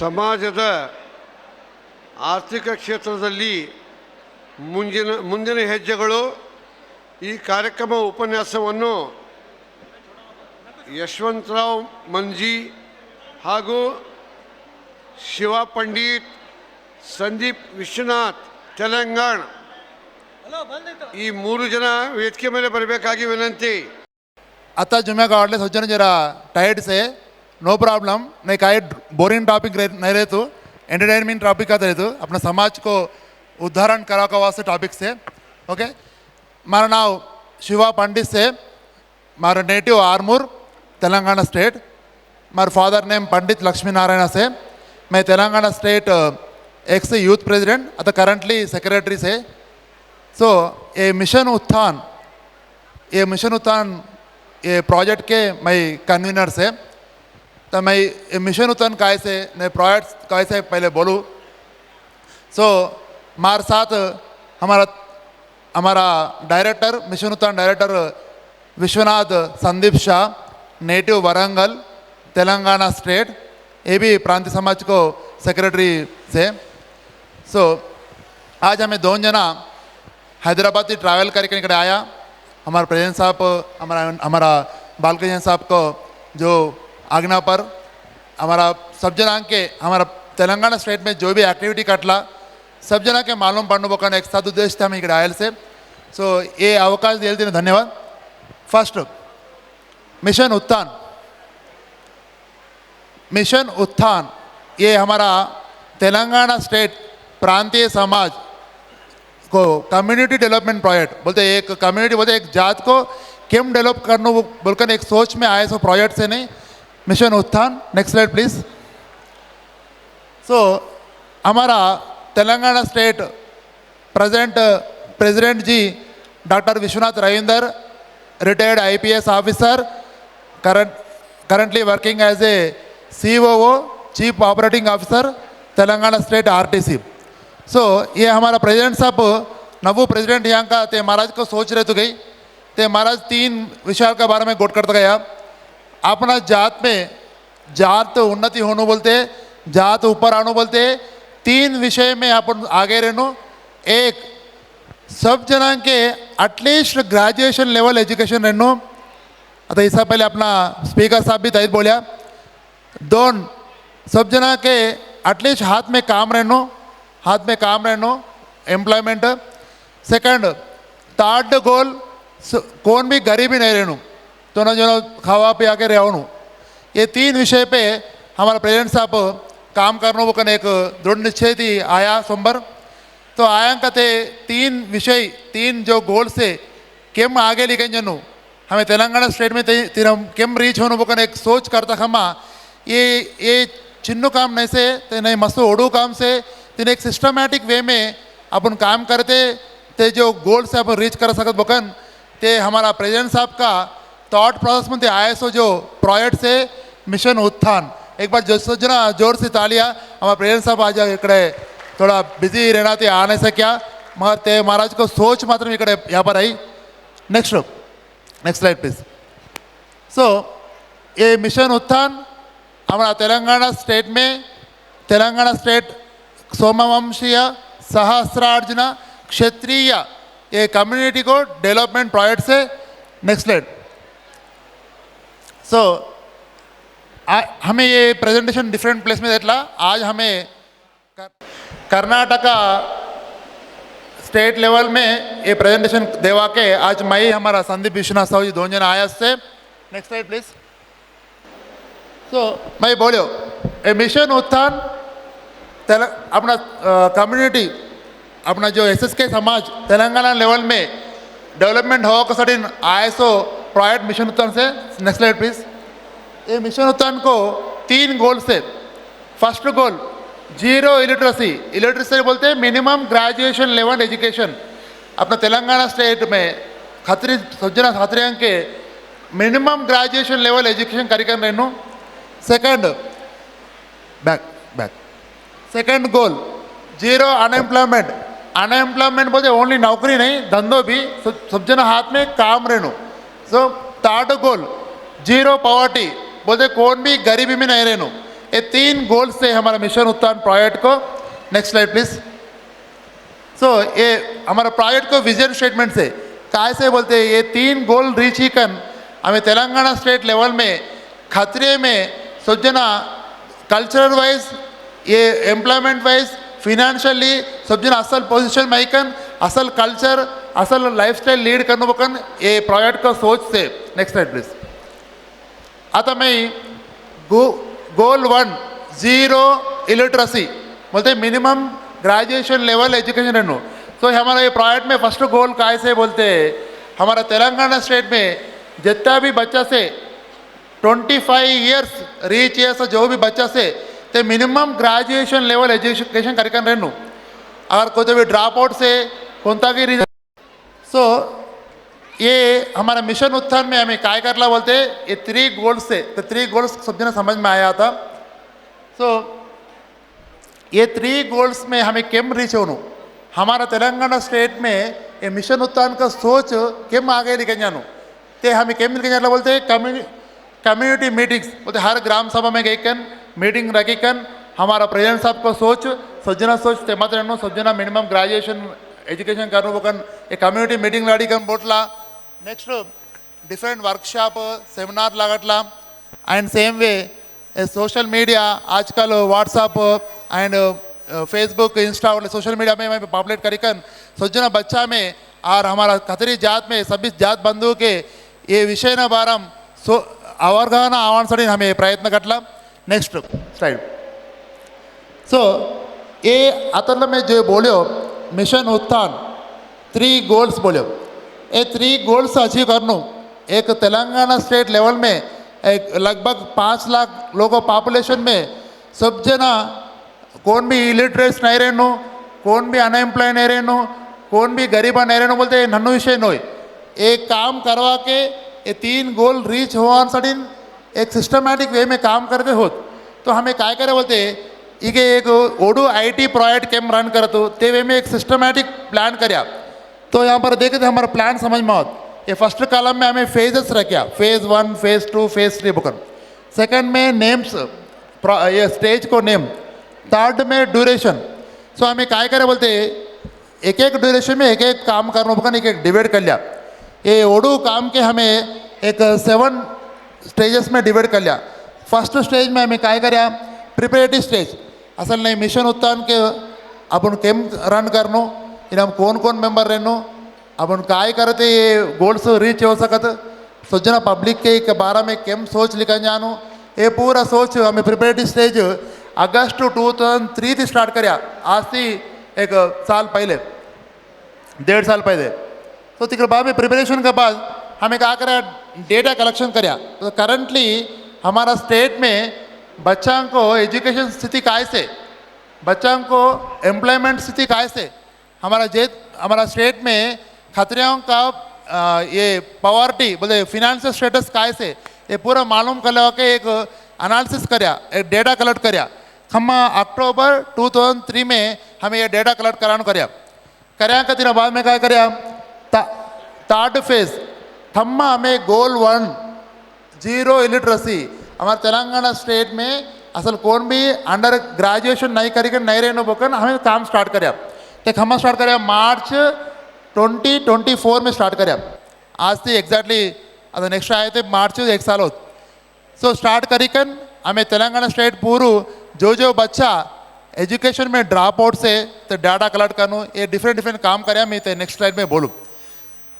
ಸಮಾಜದ ಆರ್ಥಿಕ ಕ್ಷೇತ್ರದಲ್ಲಿ ಮುಂದಿನ ಹೆಜ್ಜೆಗಳು ಈ ಕಾರ್ಯಕ್ರಮ ಉಪನ್ಯಾಸವನ್ನು ಯಶವಂತರಾವ್ ಮಂಜಿ ಹಾಗೂ ಶಿವ ಪಂಡಿತ್ ಸಂದೀಪ್ ವಿಶ್ವನಾಥ್ ತೆಲಂಗಾಣ ಈ ಮೂರು ಜನ ವೇದಿಕೆ ಮೇಲೆ ಬರಬೇಕಾಗಿ ವಿನಂತಿ. आता जुम्मे का ऑर्डर सोचने जरा टाइट से नो प्रॉब्लम नहीं काय बोरिंग टॉपिक नहीं रहे तो एंटरटेनमेंट टॉपिक का रहे तो अपना समाज को उदाहरण करा का वास्ते टॉपिक से ओके. मारा नाम शिवा पंडित से मारा नेटिव आर्मूर तेलंगाना स्टेट. मारा फादर नेम पंडित लक्ष्मी नारायण से. मैं Telangana state x youth president अतः करंटली सेक्रेटरी से. सो ये मिशन उत्थान ये प्रोजेक्ट के मैं कन्वीनर से. तो मैं ये मिशन उत्थान काय से ने प्रोजेक्ट काय से पहले बोलूँ. सो हमारे साथ हमारा director mission Utthan director Vishwanath Sandeep Shah native Warangal Telangana state. ये भी प्रांतीय समाज को सेक्रेटरी से. सो आज हमें दोनों जना हैदराबाद से ट्रैवल करके इकड़े आया. हमारा प्रेसिडेंट साहब हमारा बालकृष्ण साहब को जो आज्ञा पर हमारा सब जना के हमारा तेलंगाना स्टेट में जो भी एक्टिविटी कटला सब जना के मालूम पड़ने बोकर एक साथ उद्देश्य था हम इकड़े आयल से. सो ये अवकाश दिए थे धन्यवाद. फर्स्ट मिशन उत्थान ये हमारा तेलंगाना स्टेट प्रांतीय समाज को कम्युनिटी डेवलपमेंट प्रोजेक्ट बोलते एक कम्युनिटी बोलते एक जात को केम डेवलप करना बोलकर एक सोच में आए. सो प्रोजेक्ट से नहीं मिशन उत्थान. Next slide please. सो हमारा Telangana state president ji doctor Vishwanath Ravinder retired IPS officer currently working as a COO chief operating officer Telangana state RTC. So ये हमारा प्रेसिडेंट साहब नवू प्रेसिडेंट यहाँ का ते महाराज को सोच रहे तो गई ते महाराज 3 विषय के बारे में गोट करता गया. अपना जात में जात उन्नति होने बोलते जात ऊपर आनो बोलते 3 विषय में अपन आगे रहनो. एक सब जना के एटलीस्ट ग्रेजुएशन लेवल एजुकेशन रहनो. आता इससे पहले अपना स्पीकर साहब भी तैयार बोलिया. 2 सब जना के एटलीस्ट हाथ में काम रहनो एम्प्लॉयमेंट. सेकंड थर्ड गोल कौन भी गरीबी नहीं रहनु तो ना जो खावा पिया के रहनु. ये 3 विषय पे हमारा प्रेसिडेंट साहब काम करने वो एक दृढ़ निश्चय थी आया सोमवार. तो आया कहते 3 विषय 3 जो गोल से केम आगे लेके जनू हमें तेलंगाना स्टेट में केम रीच होने वो एक सोच करता खमा ये चिन्नू काम नहीं से नहीं मस्त ओडू काम से तीन एक सिस्टमैटिक वे में अपन काम करते ते जो गोल से अपन रीच कर सकते बकन ते हमारा प्रेसिडेंट साहब का थॉट प्रोसेस में आए. सो जो प्रोजेक्ट से मिशन उत्थान एक बार जना जोर से तालिया. हमारा प्रेसिडेंट साहब आज इकड़े थोड़ा बिजी रहना थे आने से क्या मगर ते महाराज को सोच मात्र इकड़े यहाँ पर आई. Next slide please. सो ये मिशन उत्थान हमारा तेलंगाना स्टेट सोमवंशीय सहस्रार्जुन क्षत्रिय ये कम्युनिटी को डेवलपमेंट प्रोजेक्ट से. Next slide. सो हमें ये प्रेजेंटेशन डिफरेंट प्लेस में देखला. आज हमें कर्नाटका स्टेट लेवल में ये प्रेजेंटेशन देवा के आज मैं हमारा संदीप विश्वनाथ साहू जी 2 जन आया से. Next slide please. सो मैं बोलियो ये मिशन उत्थान अपना कम्युनिटी अपना जो SSK समाज तेलंगाना लेवल में डेवलपमेंट हो साठी ISO प्रोजेक्ट मिशन उत्थान से. Next slide please. ये मिशन उत्थान को 3 गोल से. फर्स्ट गोल 0 इलिटरेसी बोलते हैं मिनिमम ग्रेजुएशन लेवल एजुकेशन. अपना तेलंगाना स्टेट में सज्जना छात्रियों के मिनिमम ग्रेजुएशन लेवल एजुकेशन कार्यक्रम रहनु. सेकंड गोल 0 अनएम्प्लॉयमेंट बोलते ओनली नौकरी नहीं धंधो भी सब जना हाथ में काम रहनु. सो थर्ड गोल 0 पॉवर्टी बोलते कौन भी गरीबी में नहीं रहनु. ये 3 गोल से हमारा मिशन उत्थान प्रोजेक्ट को, नेक्स्ट स्लाइड प्लीज। सो ये हमारा प्रोजेक्ट को विजन स्टेटमेंट से कैसे बोलते हैं, ये 3 गोल रीच ही कर हमें तेलंगाना स्टेट लेवल में खतरे में सोचना, कल्चरल वाइज, ये एम्प्लॉयमेंट वाइज, फिनान्शियली सोचना असल पोजिशन में आइकन, असल कल्चर, असल लाइफस्टाइल लीड करने बकन ये प्रोजेक्ट का सोच से, नेक्स्ट स्लाइड प्लीज। आता मैं गोल 1 0 इलिटरेसी बोलते मिनिमम ग्रेजुएशन लेवल एजुकेशन रहना। तो हमारा ये प्रोजेक्ट में फर्स्ट गोल कैसे बोलते हैं, हमारा तेलंगाना स्टेट में जितना भी बच्चा से 25 ईयर्स रीच ईयर्स जो भी बच्चा से ते मिनिमम ग्रेजुएशन लेवल एजुकेशन करके रहना। अगर कोई भी ड्रॉप आउट से कोणता भी रीजन, सो ये हमारा मिशन उत्थान में हमें काय करला बोलते ये 3 गोल्स से, तो 3 गोल्स सब जना समझ में आया था। सो ये 3 गोल्स में हमें केम रीच होना, हमारा तेलंगाना स्टेट में ये मिशन उत्थान का सोच केम आगे लेके जानो, ते हमें केम लेके जाना बोलते कम्युनिटी मीटिंग्स बोलते हर ग्राम सभा में गई कन मीटिंग रखी कन हमारा प्रेसिडेंट साहब को सोच सज्जना सोच ते मत रहनो सज्जना मिनिमम ग्रेजुएशन एजुकेशन करनो बकन एक कम्युनिटी मीटिंग लाड़ी कन बोटला। नेक्स्ट डिफरेंट वर्कशॉप सेमिनार लागटला and same way social media आजकल WhatsApp and Facebook Insta social media में पॉपुलेट करिकन सोचना बच्चा में और हमारा खतरी जात में सभी जात बंधु के ये विषय न बारम सो अवगाहना आवांसड़ी हमें प्रयत्न कटला। Next slide. सो ये अतल में जो बोलो मिशन उत्थान 3 गोल्स बोलो, ये 3 गोल्स अचीव करनो एक तेलंगाना स्टेट लेवल में एक लगभग 5 लाख लोगों पॉपुलेशन में सब जना कौन भी इलिटरेट नहीं रहनो, कौन भी अनएम्प्लॉय नहीं रहनो, कौन भी गरीबा नहीं रहनो बोलते नन्नु विषय नोय एक काम करवा के ये 3 गोल रीच होने सडिन एक सिस्टमैटिक वे में काम करते हो। तो हमें काय करे बोलते इके एक ओडू IT प्रोजेक्ट केम रन करतो ते वे में एक सिस्टमैटिक प्लान करया। तो यहाँ पर देखे थे हमारा प्लान समझ में आवत, ये फर्स्ट कॉलम में हमें फेजेस रखा, फेज 1 फेज 2 फेज 3 बुकन, सेकंड में नेम्स ये स्टेज को नेम, थर्ड में ड्यूरेशन। सो हमें काय करे बोलते एक एक ड्यूरेशन में एक एक काम करना बकन एक एक डिवाइड कर लिया। ये ओडू काम के हमें एक 7 स्टेजेस में डिवाइड कर लिया। फर्स्ट स्टेज में हमें काय करया प्रिपरेटरी स्टेज, असल नहीं मिशन उत्थान के अपन केम रन करनो, इन हम कौन कौन मेंबर रहनो, अपन काय करते ये गोल्स रीच हो सकत, सोचना पब्लिक के बारे में केम सोच लिखा जानो, ये पूरा सोच हमें प्रिपरेटरी स्टेज अगस्त 2003 थी स्टार्ट करया, आज थी एक साल पहले 1.5 साल पहले। तो तिक बाद में प्रिपरेशन के बाद हमें क्या करा डेटा कलेक्शन करया। तो करंटली हमारा स्टेट में बच्चों को एजुकेशन स्थिति कैसे, बच्चों को एम्प्लॉयमेंट स्थिति कैसे, हमारा स्टेट में खतरों का ये पॉवर्टी बोले फिनेंशियल स्टेटस कैसे, ये पूरा मालूम कर के एक एनालिसिस करया, एक डेटा कलेक्ट करया। हम अक्टूबर 2003 में हमें ये डेटा कलेक्ट कराने करया के दिन बाद में क्या करया थर्ड फेज थम्मा हमें गोल 1 0 इलिटरेसी हमारे तेलंगाना स्टेट में असल कौन भी अंडर ग्रेजुएशन नहीं करके नहीं रहने बोकन हमें काम स्टार्ट करया। तो हम स्टार्ट करया मार्च 2024 में स्टार्ट करया, आज थी एग्जैक्टली अब नेक्स्ट आए थे मार्च 1 साल हो। सो स्टार्ट करिकन हमें तेलंगाना स्टेट पूरू जो बच्चा एजुकेशन में ड्रॉप आउट से तो डाटा कलेक्ट करनो ये डिफरेंट काम करया। मैं तो नेक्स्ट स्लाइड में बोलूँ।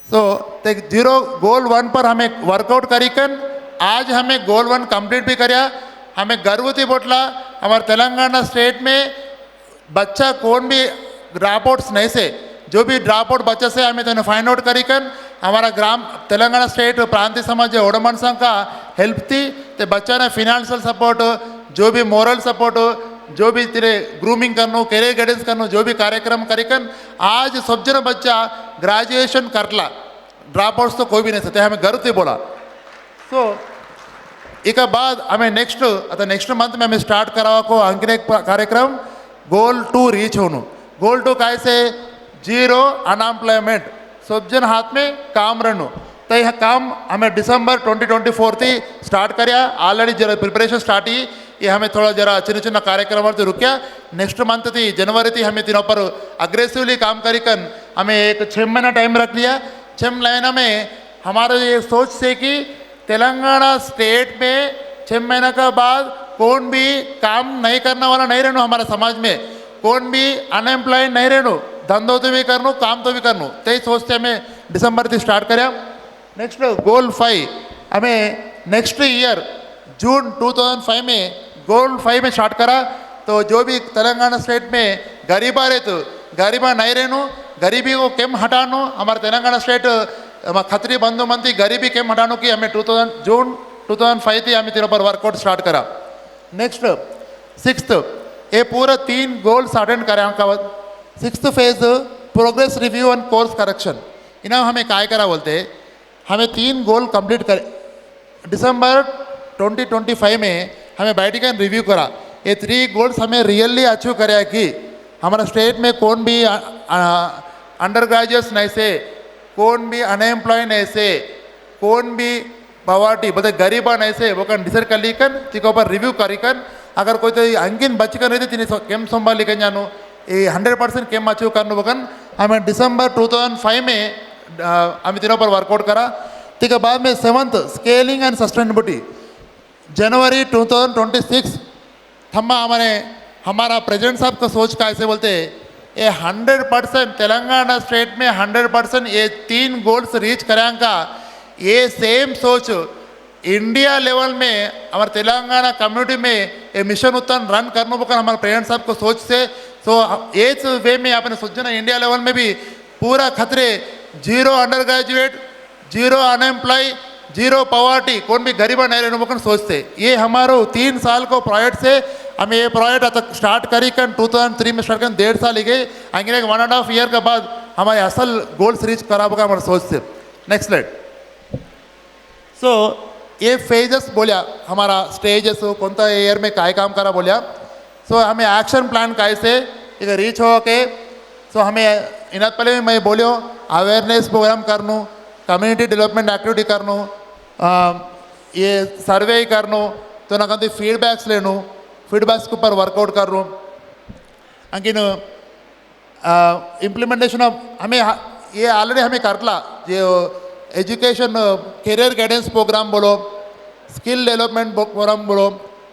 सो जीरो गोल 1 पर हमें वर्कआउट करिकन आज हमें गोल 1 कंप्लीट भी करया। हमें गर्व थी बोटला हमारे तेलंगाना स्टेट में बच्चा कौन भी ड्रॉप आउट्स नहीं से, जो भी ड्रॉप आउट बच्चा से हमें तो फाइंड आउट करिकन हमारा ग्राम तेलंगाना स्टेट प्रांतीय समाज ओडमन संघ का हेल्प थी। तो बच्चा ने फिनेंशियल सपोर्ट, जो भी मोरल सपोर्ट, जो भी तेरे ग्रूमिंग करनो, कैरियर गाइडेंस करनो, जो भी कार्यक्रम करिकन आज सब जन बच्चा ग्रेजुएशन करला, ड्रॉप आउट्स तो कोई भी नहीं सकते, हमें गर्व थी बोला। सो एक बाद हमें नेक्स्ट मंथ में हमें स्टार्ट करावा को अंकित एक कार्यक्रम गोल 2 रीच होनो। गोल 2 कैसे 0 अनएम्प्लॉयमेंट, सब जन हाथ में काम रहनो। तो यह काम हमें दिसंबर 2024 थी स्टार्ट करया, ऑलरेडी जो प्रिपरेशन स्टार्ट ही ये हमें थोड़ा जरा चिन्न चिन्न कार्यक्रम तो रुकिया नेक्स्ट मंथ थी जनवरी थी हमें तीनों पर अग्रेसिवली काम करी कर हमें एक 6 महीना टाइम रख लिया 6 महीना में हमारा ये सोच से कि तेलंगाना स्टेट में 6 महीना का बाद कौन भी काम नहीं करने वाला नहीं रहना हमारे समाज में कौन भी अनएम्प्लॉय नहीं रहना धंधो तो भी करनो काम तो भी करनो ते सोच से हमें दिसंबर से स्टार्ट करें नेक्स्ट गोल 5 हमें नेक्स्ट ईयर जून 2005 में गोल 5 में स्टार्ट करा तो जो भी तेलंगाना स्टेट में गरीबा रहे तो गरीबा नहीं रहनो गरीबी को केम हटानो हमारे तेलंगाना स्टेट खतरी बंधु मंत्री गरीबी केम हटानो की हमें जून 2005 थी हमें तीनों पर वर्कआउट स्टार्ट करा नेक्स्ट 6th ये पूरा 3 गोल्स अटेंड करें का 6th phase progress review and course correction इन्हें हमें काय करा बोलते हमें 3 गोल कंप्लीट कर दिसंबर 2025 में हमें बैठ कर रिव्यू करा ये 3 गोल्स हमें रियली अचीव करे कि हमारा स्टेट में कौन भी अंडर ग्रेजुएट्स नहीं से कौन भी अनएम्प्लॉय नहीं से कौन भी पॉवर्टी बोलते गरीबा नहीं से वो कन डिसाइड कर लीकन ठीक ऊपर रिव्यू करी कर अगर कोई तो अंकिन बच कर रही थी केम संभाल लिखन जानू ये 100% केम अचीव करने वो कन हमें दिसंबर 2005 में हमें तीनों पर वर्कआउट करा ठीक है बाद में 7th स्केलिंग एंड सस्टेनेबिलिटी जनवरी 2026 थम्मा हमारा प्रेसिडेंट साहब का सोच का ऐसे बोलते ये 100% तेलंगाना स्टेट में 100% ये 3 गोल्स रीच करें का ये सेम सोच इंडिया लेवल में हमारे तेलंगाना कम्युनिटी में ये मिशन उत्थान रन करने पर हमारे प्रेसिडेंट साहब को सोच से सो एज वे में आपने सोचा ना इंडिया लेवल में भी पूरा खतरे 0 अंडर ग्रेजुएट 0 अनएम्प्लॉय 0 पॉवर्टी कौन भी गरीबा नहीं रहने को सोचते ये हमारो 3 साल को प्रोजेक्ट से हमें ये प्रोजेक्ट तक स्टार्ट करी कर 2003 में स्टार्ट कर 1.5 साल ही गए आगे 1.5 ईयर के बाद हमारे असल गोल्स रीच करा होगा हमारे सोच से नेक्स्ट स्लाइड सो ये फेजेस बोलिया हमारा स्टेजेस कौन सा ईयर में काय काम करा बोलिया सो हमें एक्शन प्लान कैसे इक रीच हो के सो हमें इन्हें पहले मैं बोलियो अवेयरनेस प्रोग्राम करनू कम्युनिटी डेवलपमेंट एक्टिविटी करनू ये सर्वे करनू तो ना कभी फीडबैक्स लेनू फीडबैक्स के ऊपर वर्कआउट कर रू अंकिन इम्प्लीमेंटेशन ऑफ हमें ये ऑलरेडी हमें करला जो एजुकेशन करियर गाइडेंस प्रोग्राम बोलो स्किल डेवलपमेंट प्रोग्राम बोलो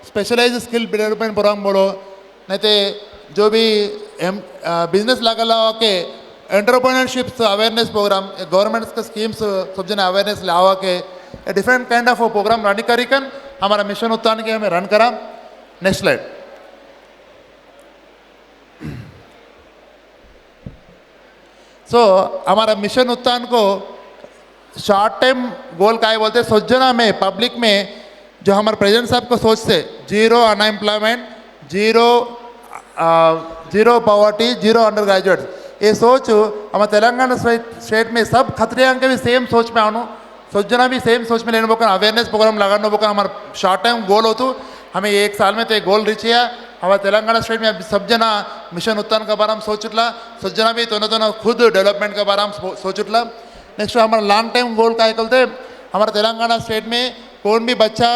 स्पेशलाइज स्किल डेवलपमेंट प्रोग्राम बोलो नहीं तो जो भी बिजनेस लगा के एंटरप्रेन्योरशिप अवेयरनेस प्रोग्राम गवर्नमेंट के स्कीम्स सब जन अवेयरनेस लावा के different kind of program run करी कर हमारा मिशन उत्थान के हमें रन करा नेक्स्ट स्लाइड सो हमारा मिशन उत्थान को शॉर्ट टाइम गोल का बोलते हैं सोचना में पब्लिक में जो हमारे प्रेसिडेंट साहब को सोच से 0 अनएम्प्लॉयमेंट 0 पॉवर्टी 0 अंडर ग्रेजुएट्स ये सोच हमारे तेलंगाना स्टेट में सब खतरे के भी सेम सोच में आनो सोचना भी सेम सोच में लेने बोकर अवेयरनेस प्रोग्राम लगाना बोकर हमारा शॉर्ट टाइम गोल हो तो हमें 1 साल में तो गोल रीच किया हमारे तेलंगाना स्टेट में सब जना मिशन उत्थान का बारे में सोचला सोचना भी तो खुद डेवलपमेंट के बारे में सोचला नेक्स्ट हमारा लॉन्ग टाइम गोल का बोलते हमारे तेलंगाना स्टेट में कौन भी बच्चा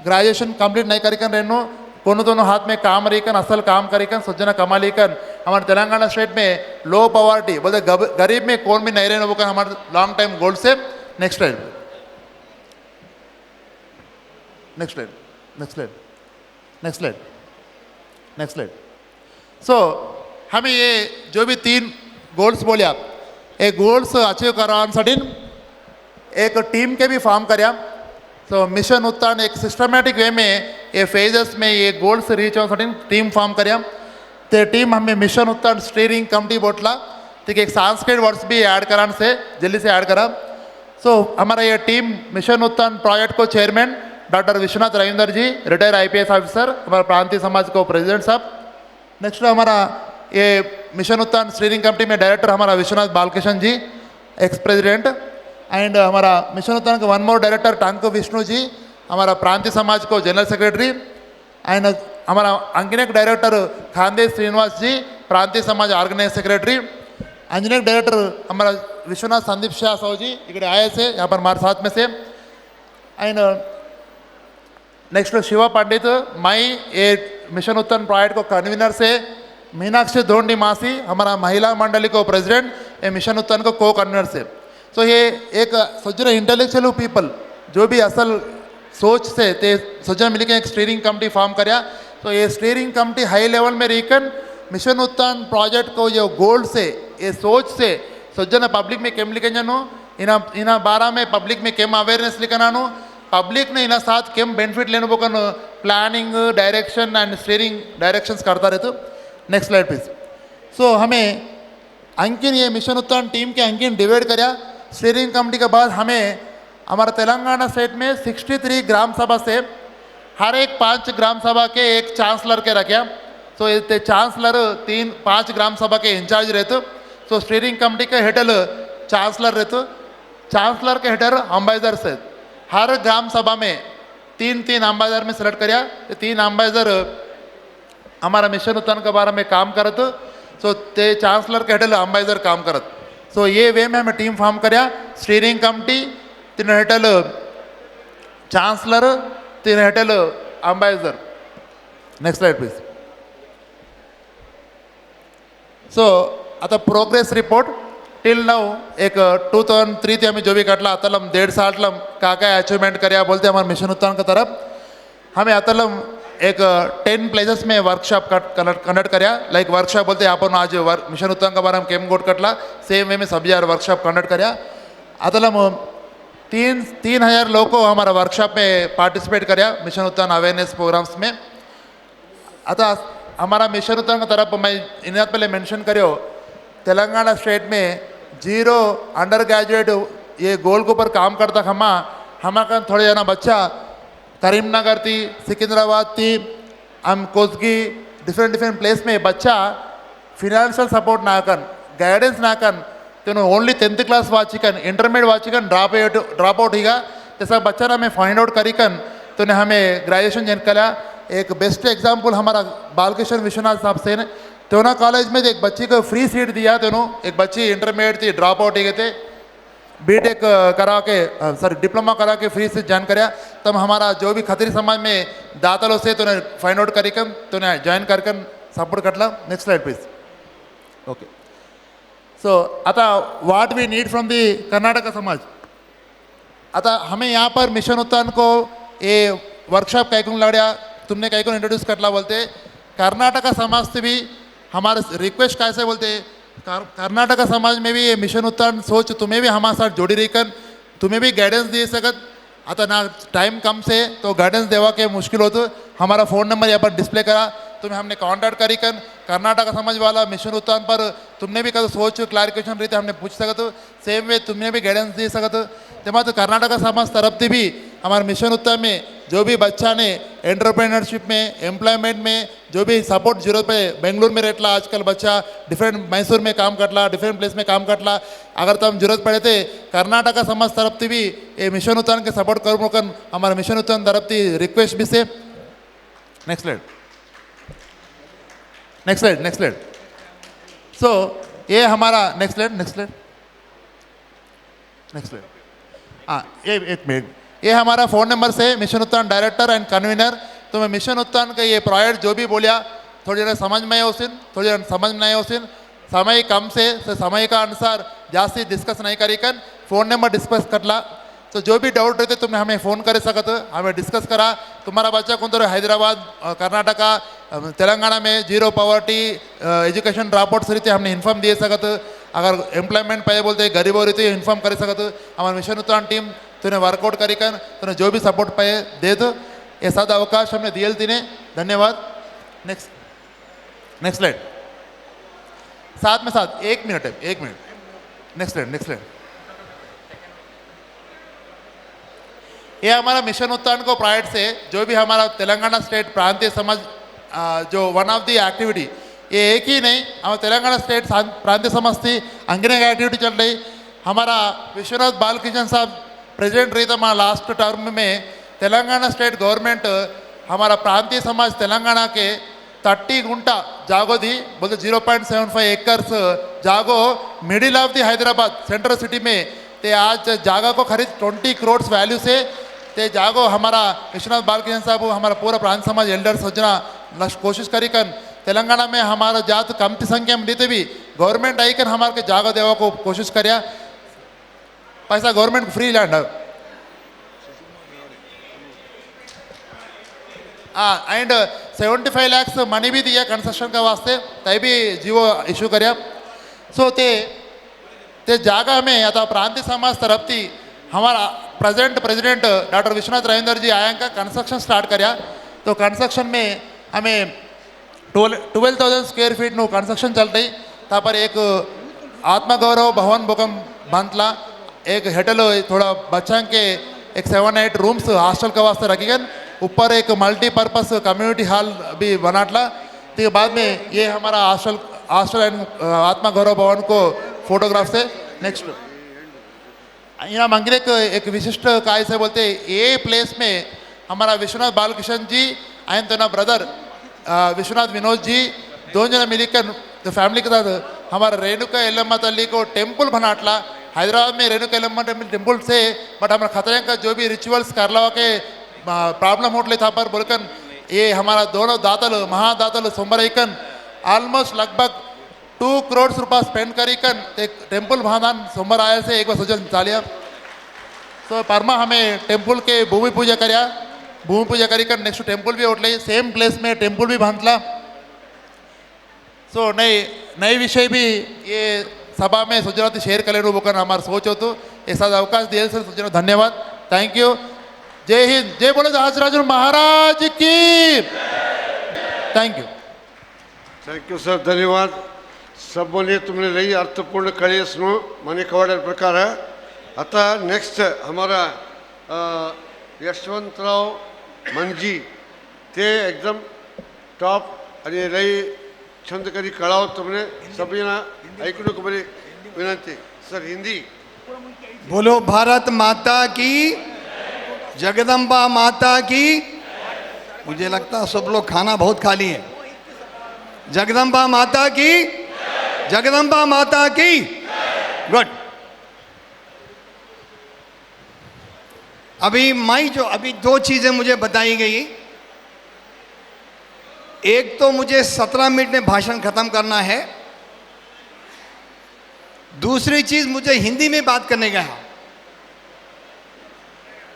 ग्रेजुएशन कंप्लीट नहीं करी कर रहनो कोनो दोनों हाथ में काम रही कर असल काम करी कर सोचना कमा ली कर हमारे तेलंगाना स्टेट में लो पॉवर्टी बोलते गरीब में कौन भी नहीं रहने बोकर हमारे लॉन्ग टाइम गोल से next slide next slide next slide next slide next slide so हमें ये जो भी 3 गोल्स बोले आप ये गोल्स अचीव कराने सटिन एक टीम के भी फॉर्म करें तो मिशन उत्थान एक सिस्टमेटिक वे में ये फेजेस में ये गोल्स रीच हो सटिन टीम फॉर्म करें तो टीम हमें मिशन उत्थान स्टीयरिंग कमेटी बोटला ठीक एक संस्कृत वर्ड्स भी ऐड कराने से जल्दी से ऐड करा सो हमारा ये टीम मिशन उत्थान प्रोजेक्ट को चेयरमैन डॉक्टर विश्वनाथ रविंदर जी रिटायर IPS ऑफिसर हमारा प्रांतीय समाज को प्रेसिडेंट साहब नेक्स्ट हमारा ये मिशन उत्थान स्टीयरिंग कमेटी में डायरेक्टर हमारा विश्वनाथ बालकृष्ण जी एक्स प्रेसिडेंट एंड हमारा मिशन उत्थान का 1 मोर डायरेक्टर टांको विष्णु जी हमारा प्रांतीय समाज को जनरल सेक्रेटरी एंड हमारा अंगिनेक डायरेक्टर खांदे श्रीनिवास जी प्रांतीय समाज ऑर्गेनाइज सेक्रेटरी अंजनेक डायरेक्टर हमारा विश्वनाथ संदीप शाह साहू जी इकड़े आए से यहाँ पर हमारे साथ में से एंड नेक्स्ट शिवा पंडित, मैं ये मिशन उत्थान प्रोजेक्ट को कन्वीनर से मीनाक्षी धोंडी मासी हमारा महिला मंडली को प्रेसिडेंट, ये मिशन उत्थान को को कन्वीनर से। तो ये एक सोचना इंटेलेक्चुअल पीपल जो भी असल सोच से ते सोचा मिलकर एक स्टीयरिंग कमेटी फॉर्म कराया। तो ये स्टीयरिंग कमेटी हाई लेवल में रहकर मिशन उत्थान प्रोजेक्ट को जो गोल से ये सोच से सोचना पब्लिक में केम लिखे जानो, इना बारह में पब्लिक में केम अवेयरनेस लिखनानो, पब्लिक ने इना साथ केम बेनिफिट लेने बोकन planning direction and steering directions करता रहते। Next slide please. सो हमें अंकिन ये मिशन उत्थान टीम के अंकिन डिवाइड कराया स्टीयरिंग कमेटी के बाद हमें हमारा तेलंगाना स्टेट में 63 ग्राम सभा से हर एक 5 ग्राम सभा के एक चांसलर के रखे। सो ये चांसलर 5 ग्राम सभा के इंचार्ज रहते। सो स्टीयरिंग कमेटी के हेडल चांसलर रहते, चांसलर के हेडर अम्बाइजर से हर ग्राम सभा में 3 अम्बाइजर में सेलेक्ट कराया। 3 अम्बाइजर हमारा मिशन उत्थान के बारे में काम करत। सो ते चांसलर के हेडल अम्बाइजर काम करत। सो ये वे में हमें टीम फॉर्म कराया स्टीयरिंग कमेटी 3 हेडल चांसलर 3 हेडल अम्बाइजर। Next slide please. सो आता प्रोग्रेस रिपोर्ट टिल नाउ एक 2003 थी हमें जो भी कटला अतलम 1.5 साल का अचीवमेंट कराया बोलते हमारे मिशन उत्थान की तरफ। हमें अतलम एक 10 प्लेसेस में वर्कशॉप कंडक्ट कराया। लाइक वर्कशॉप बोलते अपन आज मिशन उत्थान के बारे में केम गोट कटला सेम वे में सब यार वर्कशॉप कंडक्ट कराया। अतलम 3,000 लोग को हमारा वर्कशॉप में पार्टिसिपेट कराया मिशन उत्थान अवेयरनेस प्रोग्राम्स में। अतः हमारा मिशन उत्थान की तरफ मैं इन पहले मेंशन करो तेलंगाना स्टेट में 0 अंडर ग्रेजुएट ये गोल के ऊपर काम करता। हमारा थोड़े जना बच्चा करीमनगर थी, सिकंदराबाद थी, हम कोसगी डिफरेंट प्लेस में बच्चा फिनेंशियल सपोर्ट ना कर गाइडेंस ना कर तेनो ओनली 10th क्लास वाचिकन इंटरमीडिएट वाचिकन ड्रॉप आउट हिगा जैसा बच्चा ना हमें फाइंड आउट करीकन तो ने हमें ग्रेजुएशन जन करा। एक बेस्ट एग्जाम्पल हमारा बालकृष्ण विश्वनाथ साहब से तेना कॉलेज में एक बच्ची को फ्री सीट दिया। तेनो एक बच्ची इंटरमीडिएट थी ड्रॉप आउट ही गए थे, बीटेक करा के डिप्लोमा करा के फ्री से ज्वाइन कराया। तब हमारा जो भी खतरी समाज में दातलों से तो ने फाइंड आउट करीकन तो ने ज्वाइन करकन सपोर्ट कटला। Next slide please. Okay so आता what we need from the Karnataka समाज। आता हमें यहाँ पर मिशन उत्थान को ये वर्कशॉप कैकुन लड़ा तुमने कैकुन इंट्रोड्यूस करला बोलते कर्नाटक समाज से भी हमारे रिक्वेस्ट कैसे बोलते कर्नाटक समाज में भी ये मिशन उत्थान सोच तुम्हें भी हमारे साथ जोड़ी रहीकन तुम्हें भी गाइडेंस दे सकत। आता ना टाइम कम से तो गाइडेंस देवा के मुश्किल हो तो हमारा फ़ोन नंबर यहाँ पर डिस्प्ले करा तुम्हें हमने कांटेक्ट करी कर कर्नाटक समाज वाला मिशन उत्थान पर तुमने भी कदम सोच क्लैरिफिकेशन रीते हमने पूछ सकत सेम वे तुमने भी गाइडेंस दे सकत। तेमा तो कर्नाटक समाज तरफ से भी हमारे मिशन उत्थान में जो भी बच्चा ने एंटरप्रेन्योरशिप में एम्प्लॉयमेंट में जो भी सपोर्ट जरूरत पे बेंगलुरु में रहला आजकल बच्चा डिफरेंट मैसूर में काम करला डिफरेंट प्लेस में काम करला अगर तुम जरूरत पड़े थे कर्नाटक समाज तरफ से भी ये मिशन उत्थान के सपोर्ट कर हमारे मिशन उत्थान तरफ से रिक्वेस्ट भी से। Next slide next slide next slide. So ये हमारा next slide next slide next slide. हाँ ये एक मिनट ये हमारा फ़ोन नंबर से mission Utthan director and convener. तो मैं मिशन उत्थान का ये प्रोजेक्ट जो भी बोलिया थोड़ी देर समझ में होसिन थोड़ी देर समझ में नहीं होसिन समय कम से समय का अनुसार जास्ती डिस्कस नहीं करी कर फ़ोन नंबर डिस्कस करला। तो जो भी डाउट रहते तुमने हमें फ़ोन करे सकत हमें डिस्कस करा। तुम्हारा बच्चा कौन तो हैदराबाद कर्नाटका तेलंगाना में 0 पॉवर्टी एजुकेशन ड्रॉप आउट रहते हमने इन्फॉर्म दिए सकत। अगर एम्प्लॉयमेंट पे बोलते गरीब रहते इन्फॉर्म करे सकत। हमारे मिशन उत्थान टीम तूने वर्कआउट करी कर तूने जो भी सपोर्ट पे दे दो ये साथ अवकाश हमने दिए तीने धन्यवाद। नेक्स्ट नेक्स्ट स्लाइड साथ में साथ 1 मिनट है 1 minute. Next slide next slide. ये हमारा मिशन उत्थान को प्रोजेक्ट से जो भी हमारा तेलंगाना स्टेट प्रांतीय समाज जो वन ऑफ द एक्टिविटी ये एक ही नहीं हमारा तेलंगाना स्टेट प्रांतीय समाज थी अंगने का एक्टिविटी चल रही। हमारा विश्वनाथ बालकृष्ण साहब प्रेसिडेंट रही था हमारा लास्ट टर्म में तेलंगाना स्टेट गवर्नमेंट हमारा प्रांतीय समाज तेलंगाना के 30 गुंटा जागो दी बोलते 0.75 एकर्स जागो middle of the Hyderabad central city में ते आज जागा को खरीद 20 करोड़ वैल्यू से ते जागो हमारा विश्वनाथ बालकृष्ण साहब हमारा पूरा प्रांत समाज एल्डर सज्जना कोशिश करी कन तेलंगाना में हमारा जात कमती संख्या में देते भी गवर्नमेंट आई कन हमारे के जागो देवा को कोशिश करिया पैसा government free land and 75 lakhs money भी दिया कंस्ट्रक्शन का वास्ते तय भी जीवो इशू करिया सो ते जागा में आता प्रांतीय समाज तरफ थी हमारा प्रेसिडेंट डॉक्टर विश्वनाथ रविंदर जी आया का कंस्ट्रक्शन स्टार्ट करिया तो कंस्ट्रक्शन में हमें 12,000 स्क्वायर फीट नो कंस्ट्रक्शन चल रही ता पर एक आत्मगौरव भवन बुकम बांधला एक होटल थोड़ा बच्चा के एक 7-8 रूम्स हॉस्टल का वास्ते रखी गए ऊपर एक मल्टीपर्पस कम्युनिटी हॉल भी बनाटला तो बाद में ये हमारा हॉस्टल एंड आत्मगौरव भवन को फोटोग्राफ से नेक्स्ट यहाँ मंगले एक विशिष्ट काय से बोलते ये प्लेस में हमारा विश्वनाथ बालकृष्ण जी एंड तो ना ब्रदर विश्वनाथ विनोद जी दोनों जना मिलकर तो फैमिली के साथ हमारा रेणुका एल्लम्मा तल्ली को टेम्पल बनाटला हैदराबाद में रेणुका एल्लम्मा टेम्पल से बट हमारा खतरे का जो भी रिचुअल्स करला के प्रॉब्लम होटले था पर बोलकर ये हमारा दोनों दातल महादातल सोमरईकन ऑलमोस्ट लगभग 2 करोड़ रुपया स्पेंड करी कन एक टेम्पल भादान सोमवार आया से एक बार सजन चालिया तो परमा हमें टेम्पल के भूमि पूजा करिया भूमि पूजा करी कर नेक्स्ट टेम्पल भी उठले सेम प्लेस में टेम्पल भी बांधला सो नई विषय भी ये सभा में सुजनाती शेयर करें बोकर हमारा सोच हो तो एक साथ अवकाश दिए सर सुजना धन्यवाद थैंक यू जय हिंद जय बोलो जहाजराज महाराज की थैंक यू सर धन्यवाद सबने तुमने लई अर्थपूर्ण कळेसनो मने कवाड्या प्रकार आता नेक्स्ट हमारा यशवंतराव मनजी ते एकदम टॉप आणि लई छंद करी कळाव तुमने सभीना ऐकणं को बरी विनंती सर हिंदी बोलो भारत माता की जगदम्बा माता की मुझे लगता है सब लोग खाना बहुत खा लिए जगदम्बा माता की जगदम्बा माता की गुड अभी 2 चीजें मुझे बताई गई एक तो मुझे 17 मिनट में भाषण खत्म करना है दूसरी चीज मुझे हिंदी में बात करने का है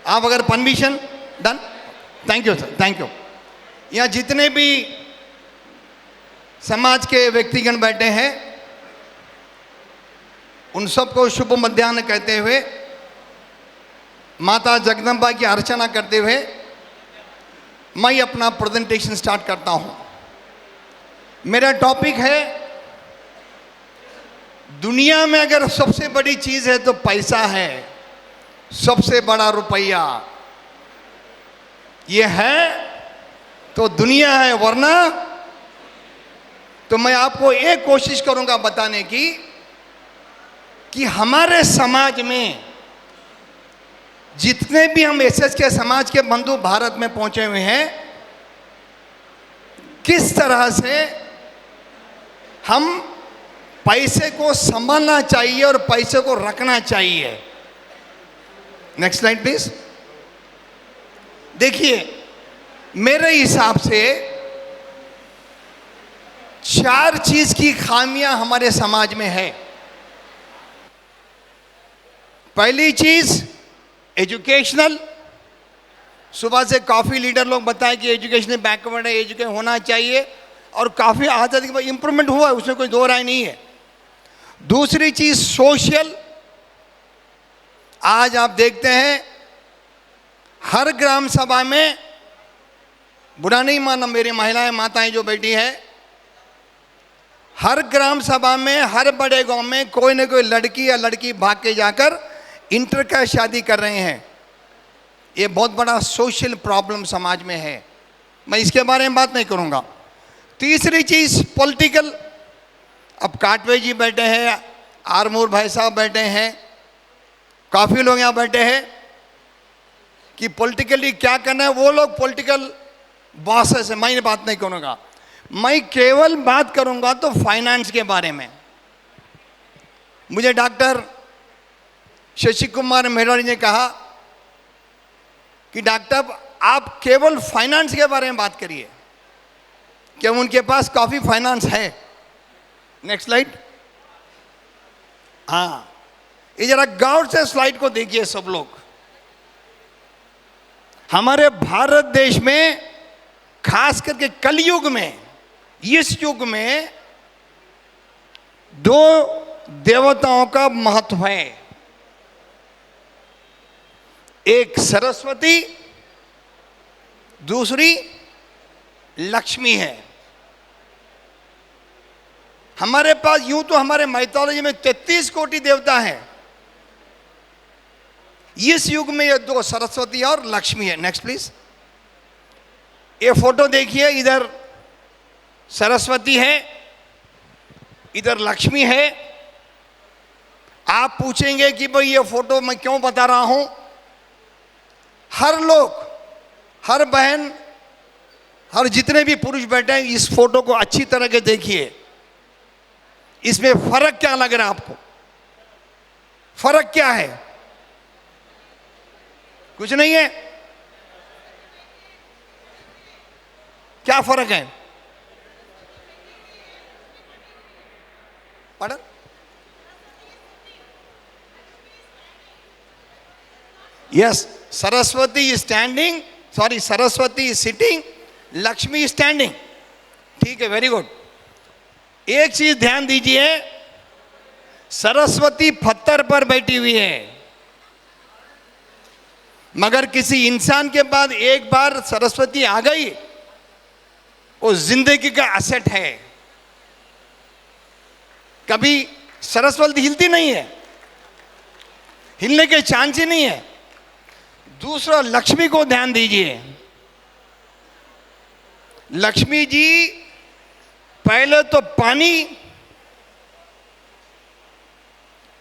आप अगर permission done thank you sir thank you यहाँ जितने भी समाज के व्यक्तिगण बैठे हैं उन सबको शुभ मध्याह्न कहते हुए माता जगदम्बा की अर्चना करते हुए मैं अपना प्रेजेंटेशन स्टार्ट करता हूं मेरा टॉपिक है दुनिया में अगर सबसे बड़ी चीज है तो पैसा है सबसे बड़ा रुपया ये है तो दुनिया है वरना तो मैं आपको एक कोशिश करूंगा बताने की कि हमारे समाज में जितने भी हम एसएस के समाज के बंधु भारत में पहुंचे हुए हैं किस तरह से हम पैसे को संभालना चाहिए और पैसे को रखना चाहिए नेक्स्ट स्लाइड प्लीज देखिए मेरे हिसाब से 4 चीज की खामियां हमारे समाज में है पहली चीज एजुकेशनल सुबह से काफ़ी लीडर लोग बताएं कि एजुकेशन बैकवर्ड है एजुकेशन होना चाहिए और काफ़ी आदत इंप्रूवमेंट हुआ है उसमें कोई दो राय नहीं है दूसरी चीज़ सोशल आज आप देखते हैं हर ग्राम सभा में बुरा नहीं मानना मेरी महिलाएं माताएं जो बैठी है हर ग्राम सभा में हर बड़े गांव में कोई ना कोई लड़की या लड़की भाग के जाकर इंटर का शादी कर रहे हैं ये बहुत बड़ा सोशल प्रॉब्लम समाज में है मैं इसके बारे में बात नहीं करूंगा तीसरी चीज़ पॉलिटिकल अब काटवे जी बैठे हैं आरमूर भाई साहब बैठे हैं काफ़ी लोग यहाँ बैठे हैं कि पॉलिटिकली क्या करना है वो लोग पॉलिटिकल बॉसेस है मैं बात नहीं करूँगा मैं केवल बात करूँगा तो फाइनेंस के बारे में मुझे डॉक्टर शशि कुमार मेहरा ने कहा कि डॉक्टर आप केवल फाइनेंस के बारे में बात करिए, क्या उनके पास काफी फाइनेंस है? Next slide. हाँ, ये जरा गौर से स्लाइड को देखिए सब लोग। हमारे भारत देश में खास करके कलयुग में, इस युग में दो देवताओं का महत्व है, एक सरस्वती, दूसरी लक्ष्मी है। हमारे पास यूं तो हमारे माइथोलॉजी में 33 कोटि देवता हैं, इस युग में ये दो सरस्वती और लक्ष्मी है। Next please. ये फोटो देखिए, इधर सरस्वती है, इधर लक्ष्मी है। आप पूछेंगे कि भाई ये फोटो मैं क्यों बता रहा हूं? हर लोग, हर बहन, हर जितने भी पुरुष बैठे हैं, इस फोटो को अच्छी तरह के देखिए। इसमें फर्क क्या लग रहा है आपको? फर्क क्या है? कुछ नहीं है। क्या फर्क है? पढ़। Yes, Saraswati is standing, sorry Saraswati is sitting, Lakshmi is standing. ठीक है, वेरी गुड। एक चीज ध्यान दीजिए, सरस्वती पत्थर पर बैठी हुई है, मगर किसी इंसान के बाद एक बार सरस्वती आ गई, वो जिंदगी का असेट है। कभी सरस्वती हिलती नहीं है, हिलने के चांस ही नहीं है। दूसरा, लक्ष्मी को ध्यान दीजिए। लक्ष्मी जी पहले तो पानी,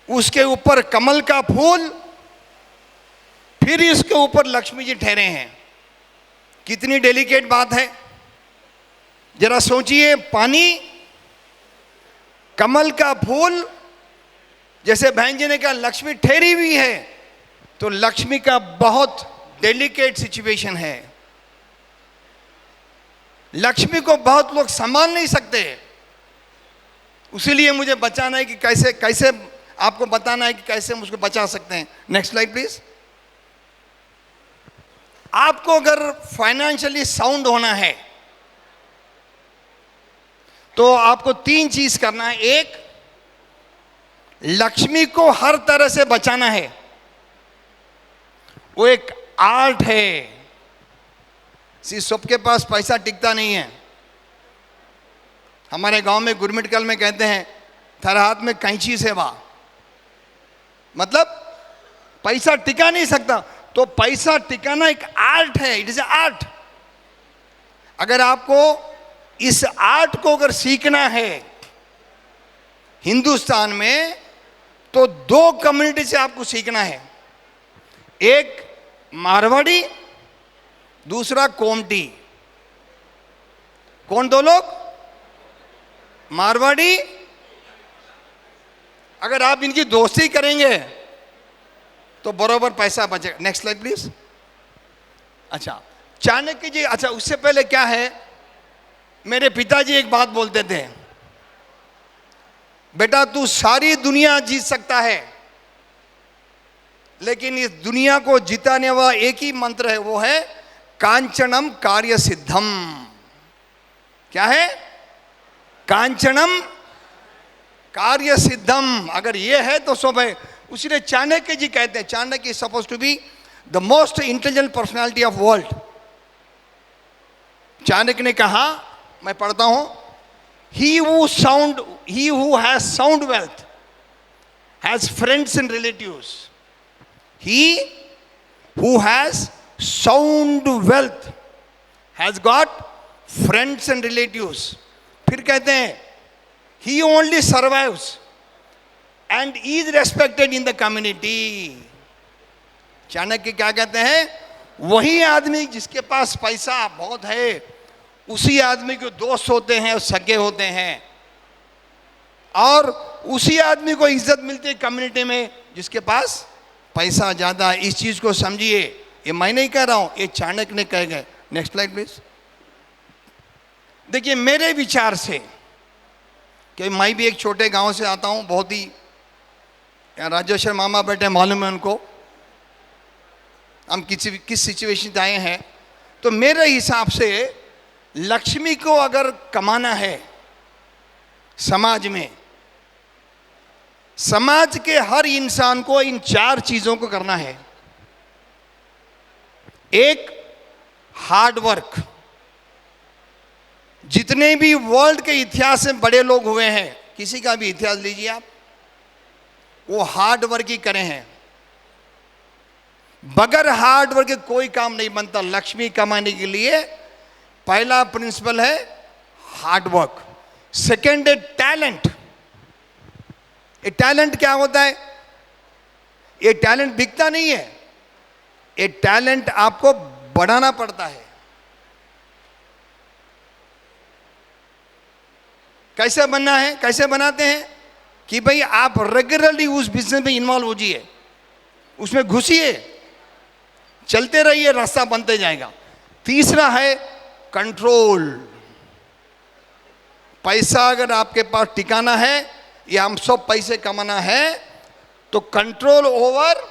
उसके ऊपर कमल का फूल, फिर इसके ऊपर लक्ष्मी जी ठहरे हैं। कितनी डेलिकेट बात है, जरा सोचिए। पानी, कमल का फूल, जैसे बहन जी ने कहा लक्ष्मी ठहरी हुई है, तो लक्ष्मी का बहुत डेलिकेट सिचुएशन है। लक्ष्मी को बहुत लोग संभाल नहीं सकते, उसीलिए मुझे बचाना है कि कैसे कैसे आपको बताना है कि कैसे हम उसको बचा सकते हैं। Next slide please. आपको अगर फाइनेंशियली साउंड होना है तो आपको 3 चीज करना है। एक, लक्ष्मी को हर तरह से बचाना है, वो एक आर्ट है। सबके पास पैसा टिकता नहीं है। हमारे गांव में गुरमिटकल में कहते हैं, थर हाथ में कैंची सेवा, मतलब पैसा टिका नहीं सकता। तो पैसा टिकाना एक आर्ट है, इट इज आर्ट। अगर आपको इस आर्ट को अगर सीखना है हिंदुस्तान में, तो 2 कम्युनिटी से आपको सीखना है। एक मारवाड़ी, दूसरा कोमटी। कौन 2 लोग? मारवाड़ी। अगर आप इनकी दोस्ती करेंगे तो बराबर पैसा बचेगा। Next slide please. अच्छा, चाणक्य जी, अच्छा उससे पहले क्या है, मेरे पिताजी एक बात बोलते थे, बेटा तू सारी दुनिया जीत सकता है, लेकिन इस दुनिया को जिताने वाला एक ही मंत्र है, वो है कांचनम कार्य सिद्धम। क्या है? कांचनम कार्य सिद्धम। अगर ये है तो सब है। उसीलिए चाणक्य जी कहते हैं, Chanakya is suppose to be the most intelligent personality of world. Chanakya ने कहा, मैं पढ़ता हूं, he who has sound wealth has friends and relatives. He who has sound wealth has got friends and relatives. फिर कहते हैं, he only survives and is respected in the community. Chanakya क्या कहते हैं, वही आदमी जिसके पास पैसा बहुत है, उसी आदमी को दोस्त होते हैं और सगे होते हैं, और उसी आदमी को इज्जत मिलती है कम्युनिटी में जिसके पास पैसा ज्यादा। इस चीज को समझिए। ये मैं नहीं कह रहा हूं, ये चाणक्य ने कह गए। Next slide please. देखिए मेरे विचार से, कि मैं भी एक छोटे गांव से आता हूं, बहुत ही, यहाँ राजेश्वर मामा बैठे मालूम है उनको हम किस सिचुएशन से आए हैं। तो मेरे हिसाब से लक्ष्मी को अगर कमाना है समाज में, समाज के हर इंसान को इन 4 चीजों को करना है। एक, हार्ड वर्क। जितने भी वर्ल्ड के इतिहास में बड़े लोग हुए हैं, किसी का भी इतिहास लीजिए आप, वो हार्ड वर्क ही करे हैं। बगैर हार्ड वर्क के कोई काम नहीं बनता। लक्ष्मी कमाने के लिए पहला प्रिंसिपल है हार्ड वर्क। सेकेंड है टैलेंट। ये टैलेंट क्या होता है? ये टैलेंट बिकता नहीं है, ये टैलेंट आपको बढ़ाना पड़ता है। कैसे बनना है, कैसे बनाते हैं? कि भाई आप रेगुलरली उस बिजनेस में इन्वॉल्व हो जाइए, उसमें घुसिए, चलते रहिए, रास्ता बनते जाएगा। तीसरा है कंट्रोल। पैसा अगर आपके पास टिकाना है या हम सब पैसे कमाना है तो control over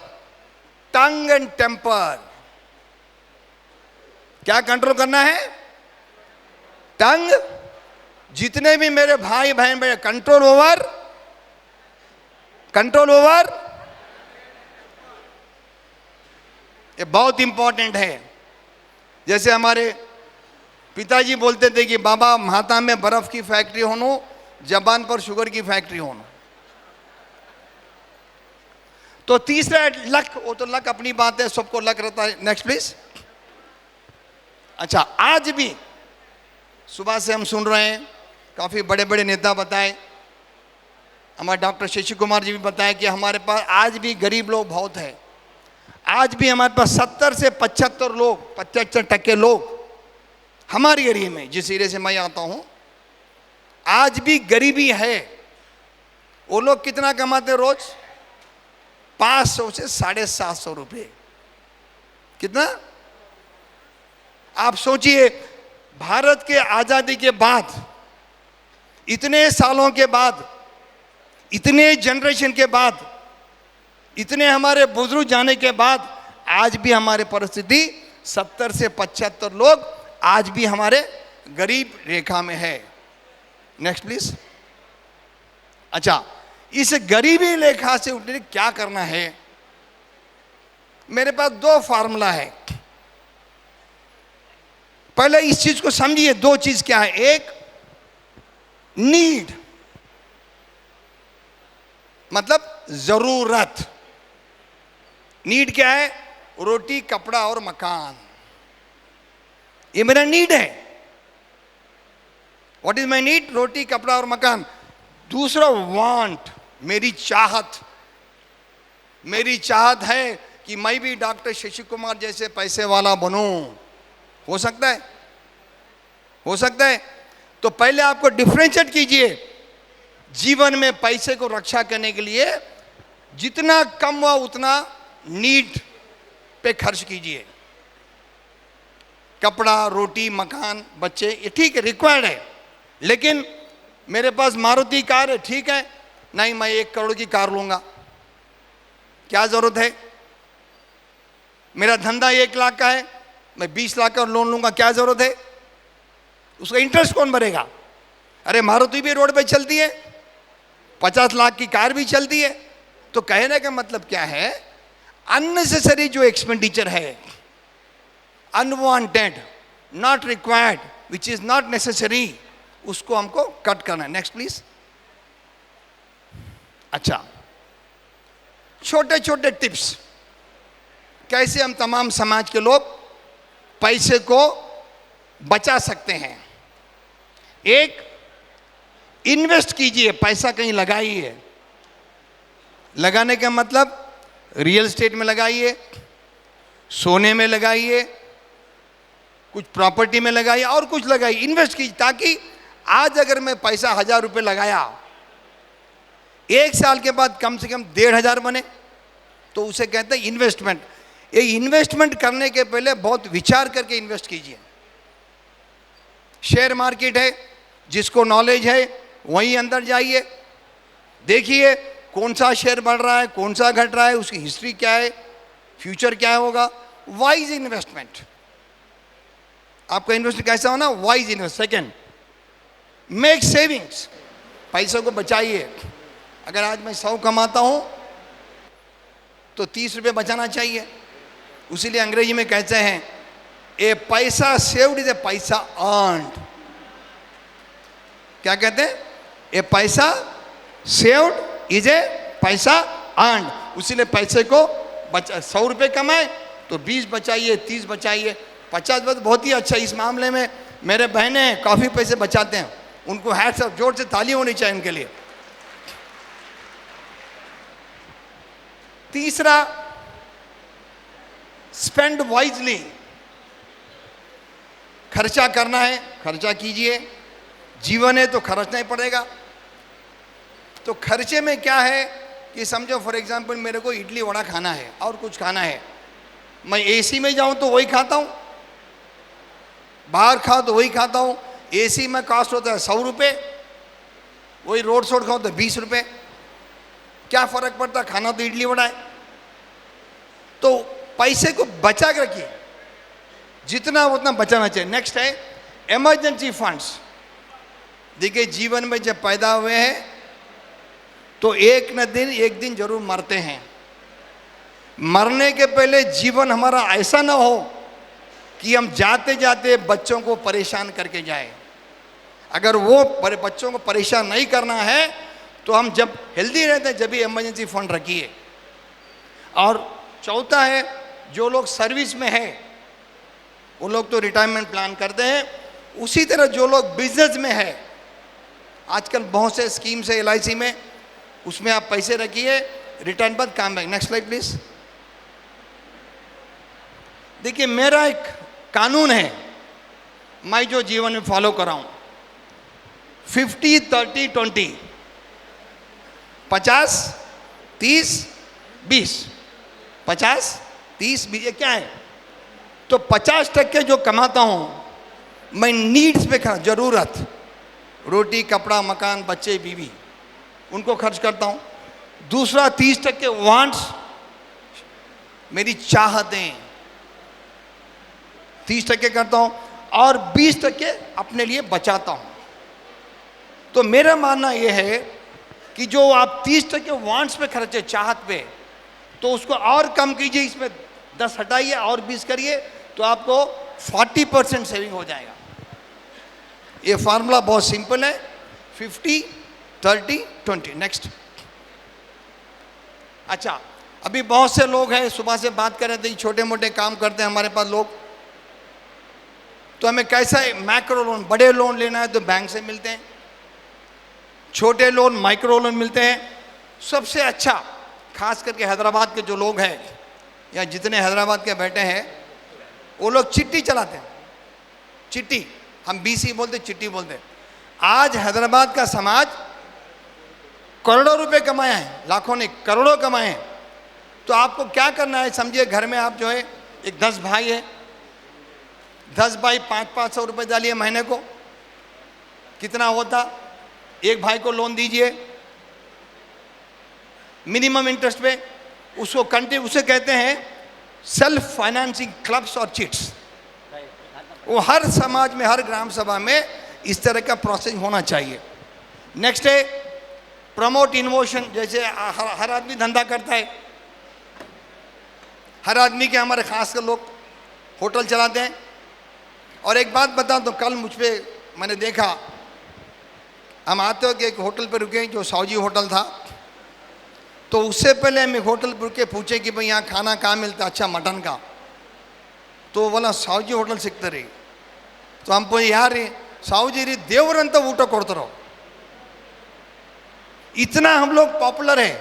tongue and temper. क्या कंट्रोल करना है? टंग। जितने भी मेरे भाई बहन मेरे, कंट्रोल ओवर, कंट्रोल ओवर, ये बहुत इंपॉर्टेंट है। जैसे हमारे पिताजी बोलते थे कि बाबा माता में बर्फ की फैक्ट्री होनो, जबान पर शुगर की फैक्ट्री होनो। तो तीसरा लक, वो तो लक अपनी बात है, सबको लक रहता है। Next please. अच्छा, आज भी सुबह से हम सुन रहे हैं, काफी बड़े बड़े नेता बताए, हमारे डॉक्टर शशि कुमार जी भी बताए कि हमारे पास आज भी गरीब लोग बहुत हैं। आज भी हमारे पास 70 से 75 लोग, 75% लोग हमारे एरिया में, जिस एरिया से मैं आता हूं, आज भी गरीबी है। वो लोग कितना कमाते रोज? 500 से 750 रुपये। कितना? आप सोचिए, भारत के आजादी के बाद, इतने सालों के बाद, इतने जनरेशन के बाद, इतने हमारे बुजुर्ग जाने के बाद, आज भी हमारे परिस्थिति 70 से 75 लोग आज भी हमारे गरीब रेखा में है। Next please. अच्छा, इस गरीबी रेखा से उठने के क्या करना है? मेरे पास 2 फार्मूला है। पहले इस चीज को समझिए, 2 चीज क्या है? एक, नीड, मतलब जरूरत। नीड क्या है? रोटी, कपड़ा और मकान, ये मेरा नीड है। What is my need? रोटी, कपड़ा और मकान। दूसरा वांट, मेरी चाहत। मेरी चाहत है कि मैं भी डॉक्टर शशि कुमार जैसे पैसे वाला बनूं। हो सकता है? हो सकता है। तो पहले आपको डिफरेंशिएट कीजिए। जीवन में पैसे को रक्षा करने के लिए जितना कम हुआ उतना नीड पे खर्च कीजिए। कपड़ा, रोटी, मकान, बच्चे, ये ठीक है, रिक्वायर्ड है। लेकिन मेरे पास मारुति कार है, ठीक है, नहीं मैं 1 करोड़ की कार लूंगा, क्या जरूरत है? मेरा धंधा 1 लाख का है, मैं 20 लाख का लोन लूंगा, क्या जरूरत है? उसका इंटरेस्ट कौन भरेगा? अरे मारुति भी रोड पे चलती है, 50 लाख की कार भी चलती है। तो कहने का मतलब क्या है? अननेसेसरी जो एक्सपेंडिचर है, unwanted, not required, which is not necessary, उसको हमको कट करना है। Next please. अच्छा, छोटे छोटे टिप्स कैसे हम तमाम समाज के लोग पैसे को बचा सकते हैं। एक, इन्वेस्ट कीजिए, पैसा कहीं लगाइए। लगाने का मतलब रियल एस्टेट में लगाइए, सोने में लगाइए, कुछ प्रॉपर्टी में लगाइए और कुछ लगाइए, इन्वेस्ट कीजिए, ताकि आज अगर मैं पैसा 1000 रुपये लगाया, 1 साल के बाद कम से कम 1500 बने, तो उसे कहते हैं इन्वेस्टमेंट। ये इन्वेस्टमेंट करने के पहले बहुत विचार करके इन्वेस्ट कीजिए। शेयर मार्केट है, जिसको नॉलेज है वहीं अंदर जाइए, देखिए कौन सा शेयर बढ़ रहा है, कौन सा घट रहा है, उसकी हिस्ट्री क्या है, फ्यूचर क्या होगा। वाइज इन्वेस्टमेंट, आपका इन्वेस्टमेंट कैसा होना, wise invest. Second, make savings, पैसों को बचाइए। अगर आज मैं 100 कमाता हूं तो 30 रुपये बचाना चाहिए। उसीलिए अंग्रेजी में कहते हैं ए पैसा सेव्ड इज ए पैसा अर्नड। क्या कहते हैं, ए पैसा सेव्ड इज ए पैसा अर्नड। उसीलिए पैसे को 100 रुपये कमाए तो 20 बचाइए, 30 बचाइए, 50 बहुत ही अच्छा। इस मामले में मेरे बहनें काफ़ी पैसे बचाते हैं, उनको हैट्स ऑफ, जोर से ताली होनी चाहिए उनके लिए। तीसरा, स्पेंड वाइजली, खर्चा करना है खर्चा कीजिए, जीवन है तो खर्चना ही पड़ेगा। तो खर्चे में क्या है कि समझो फॉर एग्जांपल मेरे को इडली वड़ा खाना है और कुछ खाना है, मैं एसी में जाऊं तो वही खाता हूं, बाहर खाओ तो वही खाता हूं। एसी में कॉस्ट होता है 100 रुपये, वही रोड शोड खाओ तो 20 रुपये, क्या फ़र्क पड़ता, खाना तो इडली वड़ा है। तो पैसे को बचा के रखिए, जितना उतना बचाना चाहिए। नेक्स्ट है इमरजेंसी फंड्स। देखिए जीवन में जब पैदा हुए हैं तो एक दिन जरूर मरते हैं। मरने के पहले जीवन हमारा ऐसा ना हो कि हम जाते जाते बच्चों को परेशान करके जाए। अगर वो बच्चों को परेशान नहीं करना है तो हम जब हेल्दी रहते हैं जब भी इमरजेंसी फंड रखिए। और चौथा है, जो लोग सर्विस में है वो लोग तो रिटायरमेंट प्लान करते हैं, उसी तरह जो लोग बिजनेस में है, आजकल बहुत से स्कीम्स है LIC में, उसमें आप पैसे रखिए, रिटर्न पर काम है। Next slide please. देखिए मेरा एक कानून है, मैं जो जीवन में फॉलो कर रहा हूं, 50-30-20, 50, 30, 20, 50, 30, 20, ये क्या है? तो 50% जो कमाता हूं मैं नीड्स पे खर्च, जरूरत, रोटी कपड़ा मकान बच्चे बीवी, उनको खर्च करता हूं। दूसरा 30% वांट्स, मेरी चाहतें, 30% करता हूं, और 20% अपने लिए बचाता हूं। तो मेरा मानना यह है कि जो आप 30% वांट्स पे खर्चे, चाहत पे, तो उसको और कम कीजिए, इसमें 10 हटाइए और 20 करिए, तो आपको 40% सेविंग हो जाएगा। ये फार्मूला बहुत सिंपल है, 50-30-20। नेक्स्ट। अच्छा, अभी बहुत से लोग हैं, सुबह से बात कर रहे थे, छोटे मोटे काम करते हैं हमारे पास लोग, तो हमें कैसा है, मैक्रो लोन, बड़े लोन लेना है तो बैंक से मिलते हैं, छोटे लोन माइक्रो लोन मिलते हैं। सबसे अच्छा, खास करके हैदराबाद के जो लोग हैं या जितने हैदराबाद के बैठे हैं, वो लोग चिट्ठी चलाते हैं। चिट्ठी, हम BC बोलते, चिट्ठी बोलते। आज हैदराबाद का समाज करोड़ों रुपए कमाया है, लाखों ने करोड़ों कमाए हैं। तो आपको क्या करना है, समझिए घर में आप जो है एक 10 भाई है, 10 भाई 500-500 रुपये डालिए महीने को, कितना होता, एक भाई को लोन दीजिए मिनिमम इंटरेस्ट पे, उसको कंटिन्यू, उसे कहते हैं सेल्फ फाइनेंसिंग क्लब्स और चिट्स। वो हर समाज में, हर ग्राम सभा में इस तरह का प्रोसेस होना चाहिए। नेक्स्ट है प्रमोट इनोवेशन। जैसे हर आदमी धंधा करता है, हर आदमी के, हमारे खास कर लोग होटल चलाते हैं। और एक बात बताऊं तो कल मुझ पे मैंने देखा, हम आते हो कि एक होटल पर रुके जो साउजी होटल था, तो उससे पहले हम एक होटल पर रुके, पूछे कि भाई यहाँ खाना कहाँ मिलता अच्छा मटन का, तो बोला साउजी होटल सिकते रही। तो हम बोले यार साउजी री देवरंत ऊಟ ಕೊಡ್ತಾರೋ, इतना हम लोग पॉपुलर है,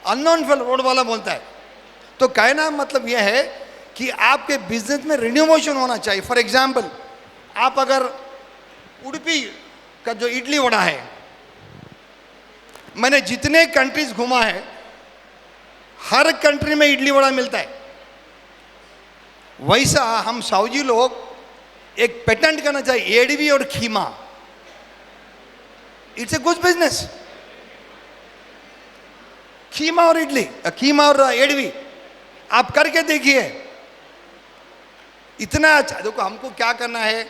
अननोन फेलो रोड वाला बोलता है। तो कहना मतलब यह है कि आपके बिजनेस में रिन्यूवेशन होना चाहिए। फॉर एग्जाम्पल, आप अगर उडुपी का जो इडली वड़ा है, मैंने जितने कंट्रीज घूमा है, हर कंट्री में इडली वड़ा मिलता है। वैसा हम साहूजी लोग एक पेटेंट करना चाहिए, एडवी और खीमा। It's a good business. खीमा और इडली, खीमा और एडवी आप करके देखिए, इतना अच्छा। देखो हमको क्या करना है,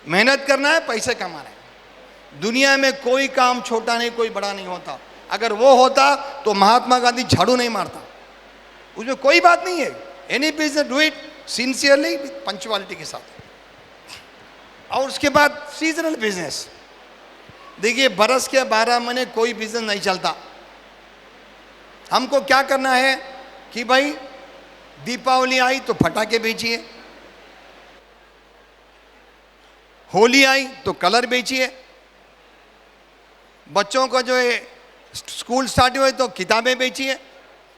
मेहनत करना है, पैसे कमाना है। दुनिया में कोई काम छोटा नहीं, कोई बड़ा नहीं होता। अगर वो होता तो महात्मा गांधी झाड़ू नहीं मारता, उसमें कोई बात नहीं है। Any business do it sincerely, punctuality के साथ। और उसके बाद सीजनल बिजनेस, देखिए बरस के 12 महीने कोई बिजनेस नहीं चलता। हमको क्या करना है कि भाई दीपावली आई तो फटाके बेचिए, होली आई तो कलर बेचिए, बच्चों का जो है स्कूल स्टार्ट हुए तो किताबें बेचिए।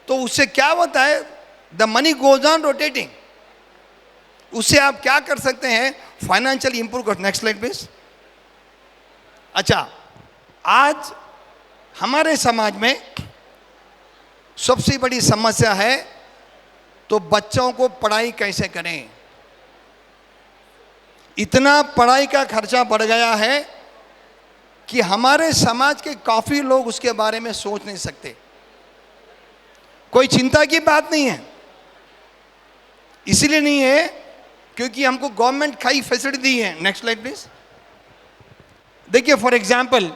तो उससे क्या होता है, the money goes on rotating. उससे आप क्या कर सकते हैं, फाइनेंशियल इंप्रूव कर। Next slide please. अच्छा, आज हमारे समाज में सबसे बड़ी समस्या है तो बच्चों को पढ़ाई कैसे करें। इतना पढ़ाई का खर्चा बढ़ गया है कि हमारे समाज के काफी लोग उसके बारे में सोच नहीं सकते। कोई चिंता की बात नहीं है, इसलिए नहीं है क्योंकि हमको गवर्नमेंट कई फैसिलिटी दी है। Next slide please. देखिए फॉर एग्जाम्पल,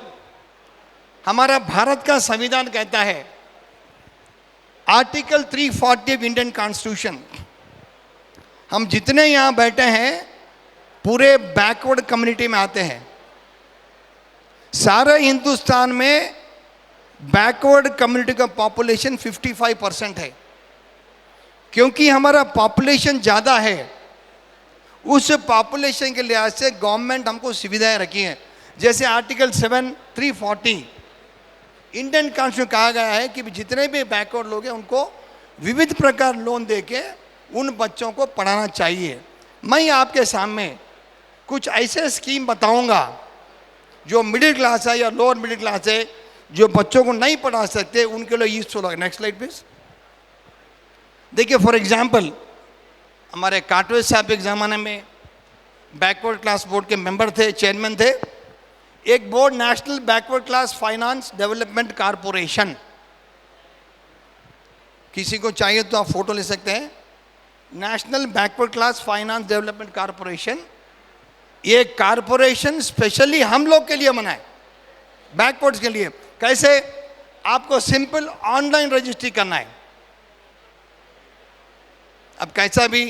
हमारा भारत का संविधान कहता है, आर्टिकल 340 ऑफ इंडियन कॉन्स्टिट्यूशन, हम जितने यहां बैठे हैं पूरे बैकवर्ड कम्युनिटी में आते हैं। सारे हिंदुस्तान में बैकवर्ड कम्युनिटी का पॉपुलेशन 55% है। क्योंकि हमारा पॉपुलेशन ज़्यादा है, उस पॉपुलेशन के लिहाज से गवर्नमेंट हमको सुविधाएं रखी हैं। जैसे आर्टिकल 340 इंडियन कॉन्स्टिट्यूशन कहा गया है कि जितने भी बैकवर्ड लोग हैं उनको विविध प्रकार लोन देके उन बच्चों को पढ़ाना चाहिए। मैं आपके सामने कुछ ऐसे स्कीम बताऊंगा जो मिडिल क्लास है या लोअर मिडिल क्लास है, जो बच्चों को नहीं पढ़ा सकते, उनके लिए यूजफुल होगा। Next slide please. देखिए फॉर एग्जाम्पल, हमारे काटवे साहब एक ज़माने में बैकवर्ड क्लास बोर्ड के मेंबर थे, चेयरमैन थे। एक board national backward class finance development corporation, किसी को चाहिए तो आप फोटो ले सकते हैं। National backward class finance development corporation, ये कारपोरेशन स्पेशली हम लोग के लिए बना है, बैकवर्ड्स के लिए। कैसे? आपको सिंपल ऑनलाइन रजिस्ट्री करना है। अब कैसा भी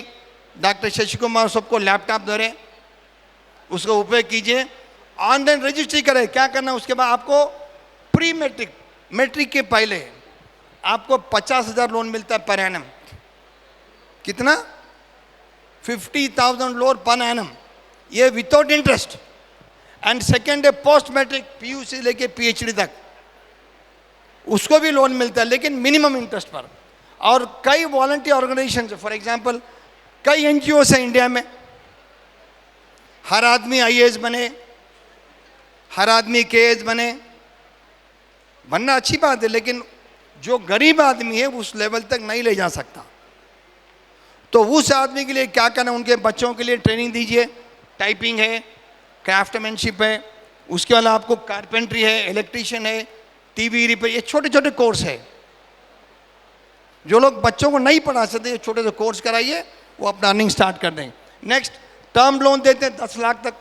डॉक्टर शशि कुमार सबको लैपटॉप दे रहे, उसको उपयोग कीजिए, ऑनलाइन रजिस्ट्री करें। क्या करना है उसके बाद आपको प्री मैट्रिक, मैट्रिक के पहले आपको 50,000 लोन मिलता है पर एनम। कितना? 50,000 लोन पर एनम, ये विदाउट इंटरेस्ट। एंड सेकेंड है पोस्ट मैट्रिक, पीयूसी लेके पीएचडी तक, उसको भी लोन मिलता है लेकिन मिनिमम इंटरेस्ट पर। और कई वॉलंटियर ऑर्गेनाइजेशन, फॉर एग्जांपल कई एनजीओस हैं इंडिया में। हर आदमी आईएएस बने, हर आदमी केएएस बने, बनना अच्छी बात है, लेकिन जो गरीब आदमी है उस लेवल तक नहीं ले जा सकता। तो उस आदमी के लिए क्या करना, उनके बच्चों के लिए ट्रेनिंग दीजिए। टाइपिंग है, क्राफ्टमैनशिप है, उसके अलावा आपको कारपेंट्री है, इलेक्ट्रीशियन है, टीवी रिपेयर, ये छोटे छोटे कोर्स है। जो लोग बच्चों को नहीं पढ़ा सकते, ये छोटे से कोर्स कराइए, वो अपना अर्निंग स्टार्ट कर दें। नेक्स्ट, टर्म लोन देते हैं 10 लाख तक,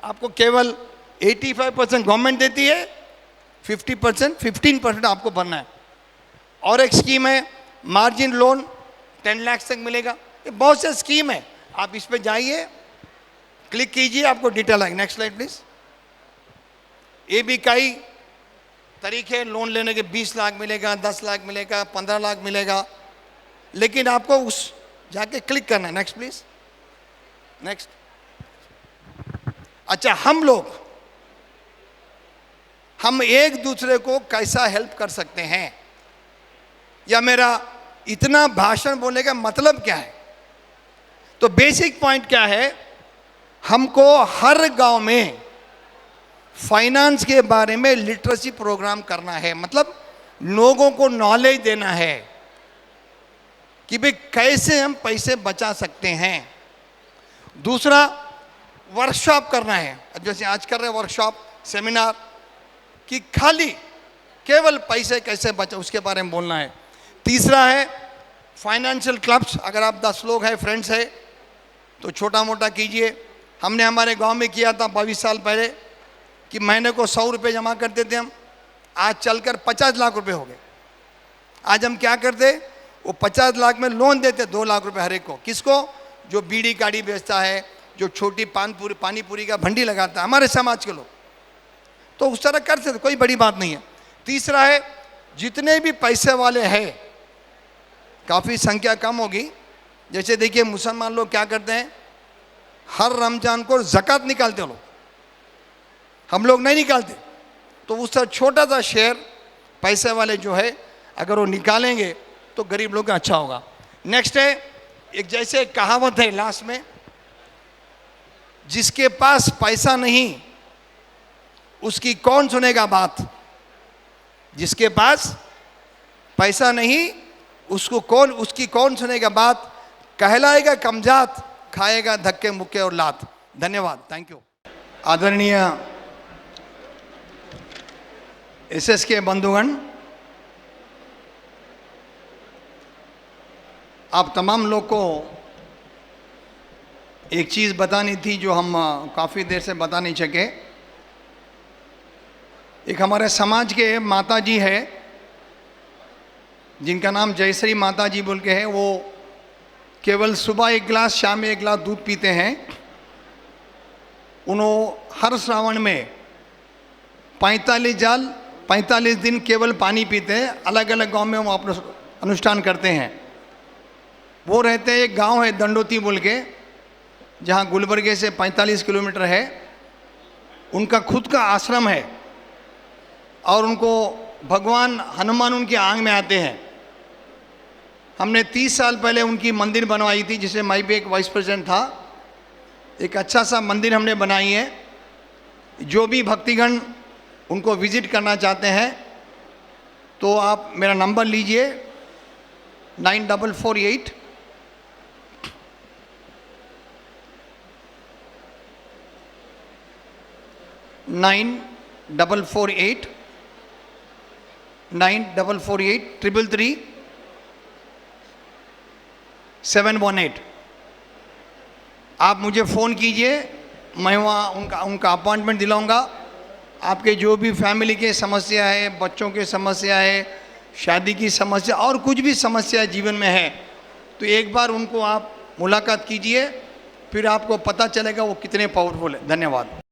आपको केवल 85% गवर्नमेंट देती है, 50% 15% आपको भरना है। और एक स्कीम है मार्जिन लोन, 10 लाख तक मिलेगा। ये बहुत से स्कीम है, आप इस पे जाइए, क्लिक कीजिए, आपको डिटेल आएगी। Next slide please. ये भी कई तरीके लोन लेने के, 20 लाख मिलेगा, 10 लाख मिलेगा, 15 लाख मिलेगा, लेकिन आपको उस जाके क्लिक करना है। Next please. नेक्स्ट। अच्छा, हम एक दूसरे को कैसा हेल्प कर सकते हैं, या मेरा इतना भाषण बोलने का मतलब क्या है? तो बेसिक पॉइंट क्या है, हमको हर गांव में फाइनेंस के बारे में लिटरेसी प्रोग्राम करना है, मतलब लोगों को नॉलेज देना है। कि भाई कैसे हम पैसे बचा सकते हैं। दूसरा, वर्कशॉप करना है, जैसे आज कर रहे हैं वर्कशॉप सेमिनार, कि खाली केवल पैसे कैसे बचा उसके बारे में बोलना है। तीसरा है फाइनेंशियल क्लब्स, अगर आप 10 लोग हैं, फ्रेंड्स है, तो छोटा मोटा कीजिए। हमने हमारे गांव में किया था 22 साल पहले कि महीने को 100 रुपये जमा करते थे हम, आज चलकर 50 लाख रुपए हो गए। आज हम क्या करते, वो 50 लाख में लोन देते 2 लाख रुपए हर एक को। किसको? जो बीड़ी गाड़ी बेचता है, जो छोटी पानी पूरी का भंडी लगाता है, हमारे समाज के लोग, तो उस तरह कर सकते, कोई बड़ी बात नहीं है। तीसरा है, जितने भी पैसे वाले हैं, काफ़ी संख्या कम होगी, जैसे देखिए मुसलमान लोग क्या करते हैं, हर रमजान को ज़कात निकालते लोग, हम लोग नहीं निकालते। तो उससे छोटा सा शेयर पैसे वाले जो है, अगर वो निकालेंगे तो गरीब लोग का अच्छा होगा। नेक्स्ट है, एक जैसे कहावत है लास्ट में, जिसके पास पैसा नहीं उसकी कौन सुनेगा बात। जिसके पास पैसा नहीं उसकी कौन सुनेगा बात। कहलाएगा कमजात, खाएगा धक्के मुक्के और लात। धन्यवाद, थैंक यू। आदरणीय एसएस के बंधुगण, आप तमाम लोग को एक चीज़ बतानी थी जो हम काफ़ी देर से बता नहीं सके। एक हमारे समाज के माता जी है, जिनका नाम जयश्री माता जी बोल के है। वो केवल सुबह 1 गिलास, शाम में 1 गिलास दूध पीते हैं। उन्होंने हर श्रावण में 45 दिन केवल पानी पीते हैं। अलग अलग गांव में वो अपना अनुष्ठान करते हैं। वो रहते हैं, एक गांव है दंडोती बोल के, जहाँ गुलबर्गे से 45 किलोमीटर है। उनका खुद का आश्रम है और उनको भगवान हनुमान उनकी आंख में आते हैं। हमने 30 साल पहले उनकी मंदिर बनवाई थी, जिसे मैं भी एक वाइस प्रेसिडेंट था। एक अच्छा सा मंदिर हमने बनाई है। जो भी भक्तिगण उनको विजिट करना चाहते हैं तो आप मेरा नंबर लीजिए 9448 9448 333 718। आप मुझे फ़ोन कीजिए, मैं वहाँ उनका अपॉइंटमेंट दिलाऊंगा। आपके जो भी फैमिली के समस्या है, बच्चों के समस्या है, शादी की समस्या और कुछ भी समस्या जीवन में है, तो एक बार उनको आप मुलाकात कीजिए, फिर आपको पता चलेगा वो कितने पावरफुल है। धन्यवाद।